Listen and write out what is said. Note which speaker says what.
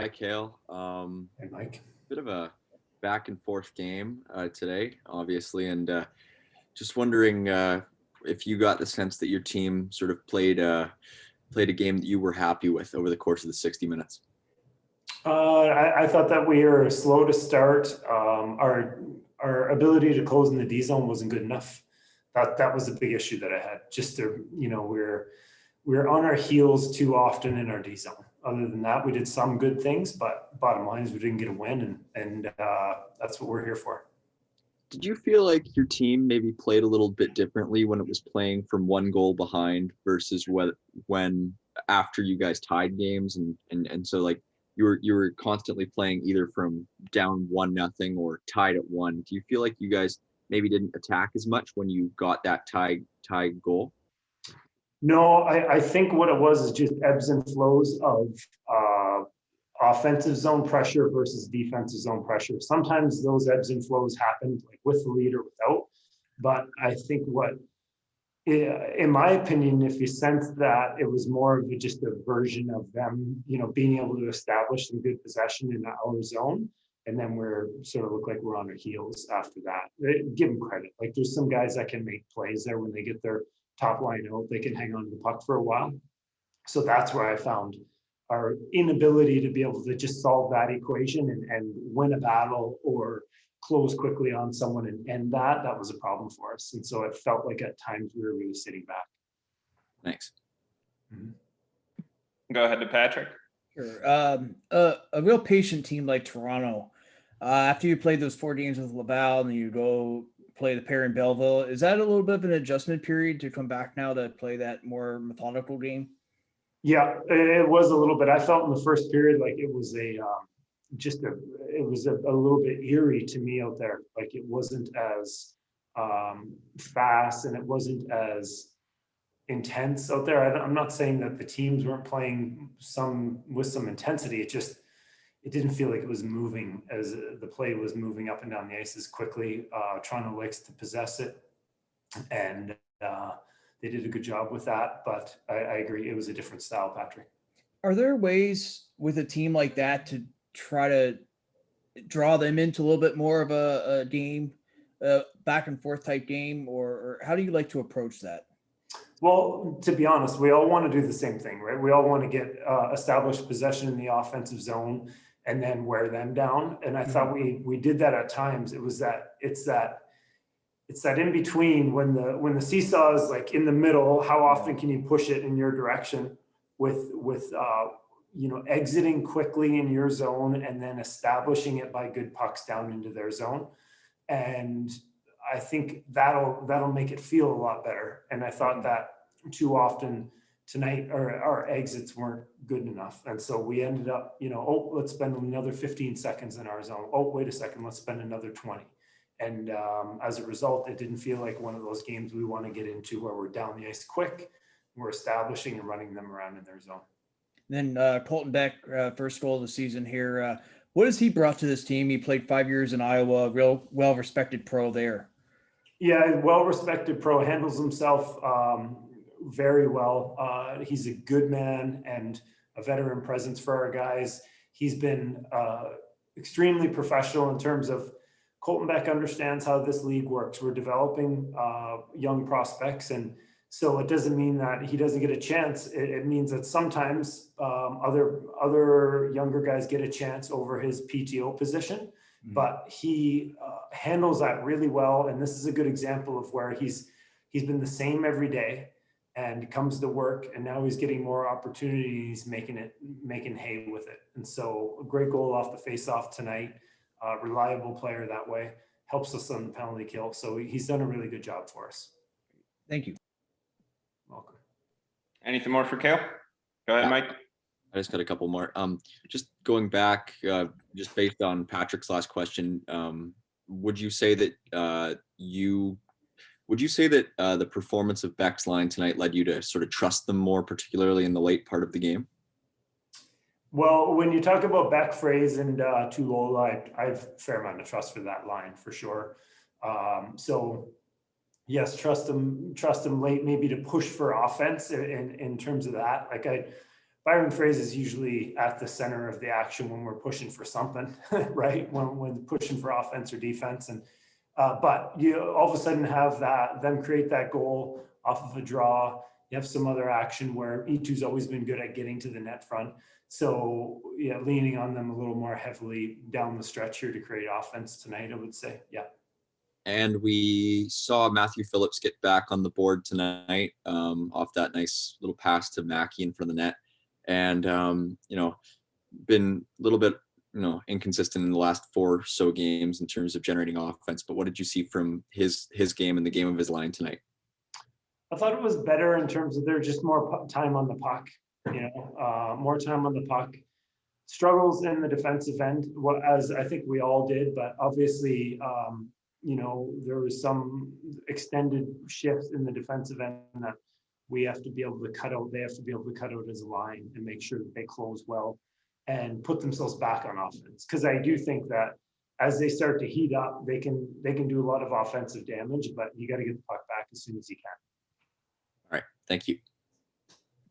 Speaker 1: Hi, Cail.
Speaker 2: Hey, Mike.
Speaker 1: Bit of a back and forth game today, obviously, and just wondering if you got the sense that your team sort of played a game that you were happy with over the course of the 60 minutes.
Speaker 2: I thought that we were slow to start. Our ability to close in the D zone wasn't good enough. That was a big issue that I had. Just to we're on our heels too often in our D zone. Other than that, we did some good things, but bottom line is we didn't get a win, and that's what we're here for.
Speaker 1: Did you feel like your team maybe played a little bit differently when it was playing from one goal behind versus when after you guys tied games and so like you were constantly playing either from down 1-0 or tied at 1. Do you feel like you guys maybe didn't attack as much when you got that tied goal?
Speaker 2: No, I think what it was is just ebbs and flows of uh, offensive zone pressure versus defensive zone pressure. Sometimes those ebbs and flows happen like with the lead or without. But I think in my opinion, if you sense that it was more of just a version of them, being able to establish some good possession in our zone, and then we're sort of look like we're on our heels after that. Give them credit. Like there's some guys that can make plays there when they get their top line out, they can hang on to the puck for a while. So that's where I found our inability to be able to just solve that equation and win a battle or close quickly on someone and end that was a problem for us. And so it felt like at times we were really sitting back.
Speaker 1: Thanks.
Speaker 3: Mm-hmm. Go ahead to Patrick.
Speaker 4: Sure. A real patient team like Toronto, after you played those 4 games with Laval and you go play the pair in Belleville, is that a little bit of an adjustment period to come back now to play that more methodical game?
Speaker 2: Yeah, it was a little bit. I felt in the first period like it was a little bit eerie to me out there. Like it wasn't as fast and it wasn't as intense out there. I'm not saying that the teams weren't playing with some intensity. It didn't feel like it was moving as the play was moving up and down the ice as quickly. Toronto likes to possess it, and they did a good job with that. But I agree, it was a different style, Patrick.
Speaker 4: Are there ways with a team like that to try to draw them into a little bit more of a game, back and forth type game, or how do you like to approach that?
Speaker 2: Well, to be honest, we all want to do the same thing, right? We all want to get established possession in the offensive zone and then wear them down. And I thought we did that at times. It's that in between when the seesaw is like in the middle. How often can you push it in your direction with exiting quickly in your zone and then establishing it by good pucks down into their zone? And I think that'll make it feel a lot better. And I thought that too often tonight our exits weren't good enough. And so we ended up, let's spend another 15 seconds in our zone. Oh, wait a second, let's spend another 20. And as a result, it didn't feel like one of those games we want to get into where we're down the ice quick, we're establishing and running them around in their zone.
Speaker 4: Then Colton Beck, first goal of the season here. What has he brought to this team? He played 5 years in Iowa, real well-respected pro there.
Speaker 2: Yeah, well-respected pro, handles himself very well. He's a good man and a veteran presence for our guys. He's been extremely professional in terms of Colton Beck understands how this league works. We're developing young prospects, and so it doesn't mean that he doesn't get a chance. It means that sometimes other younger guys get a chance over his PTO position. But he handles that really well, and this is a good example of where he's been the same every day and comes to work, and now he's getting more opportunities, making hay with it. And so a great goal off the face-off tonight, reliable player that way, helps us on the penalty kill. So he's done a really good job for us.
Speaker 4: Thank you.
Speaker 2: Welcome.
Speaker 3: Anything more for Cail? Go ahead, Mike.
Speaker 1: I just got a couple more. Just going back, just based on Patrick's last question, would you say that the performance of Beck's line tonight led you to sort of trust them more, particularly in the late part of the game?
Speaker 2: Well, when you talk about Beck, Phrase, and Tulola, I have a fair amount of trust for that line for sure. So yes, trust them late, maybe to push for offense in terms of that. Like Byron Fraser is usually at the center of the action when we're pushing for something, right? When pushing for offense or defense. And but you all of a sudden have them create that goal off of a draw. You have some other action where E2's always been good at getting to the net front. So yeah, leaning on them a little more heavily down the stretch here to create offense tonight, I would say. Yeah.
Speaker 1: And we saw Matthew Phillips get back on the board tonight off that nice little pass to Mackey in front of the net. And, been a little bit, inconsistent in the last 4 or so games in terms of generating offense. But what did you see from his game and the game of his line tonight?
Speaker 2: I thought it was better in terms of there's just more time on the puck, more time on the puck. Struggles in the defensive end, as I think we all did, but obviously, there was some extended shifts in the defensive end that we have to be able to cut out. They have to be able to cut out as a line and make sure that they close well and put themselves back on offense. Because I do think that as they start to heat up, they can do a lot of offensive damage, but you got to get the puck back as soon as you can.
Speaker 1: All right. Thank you.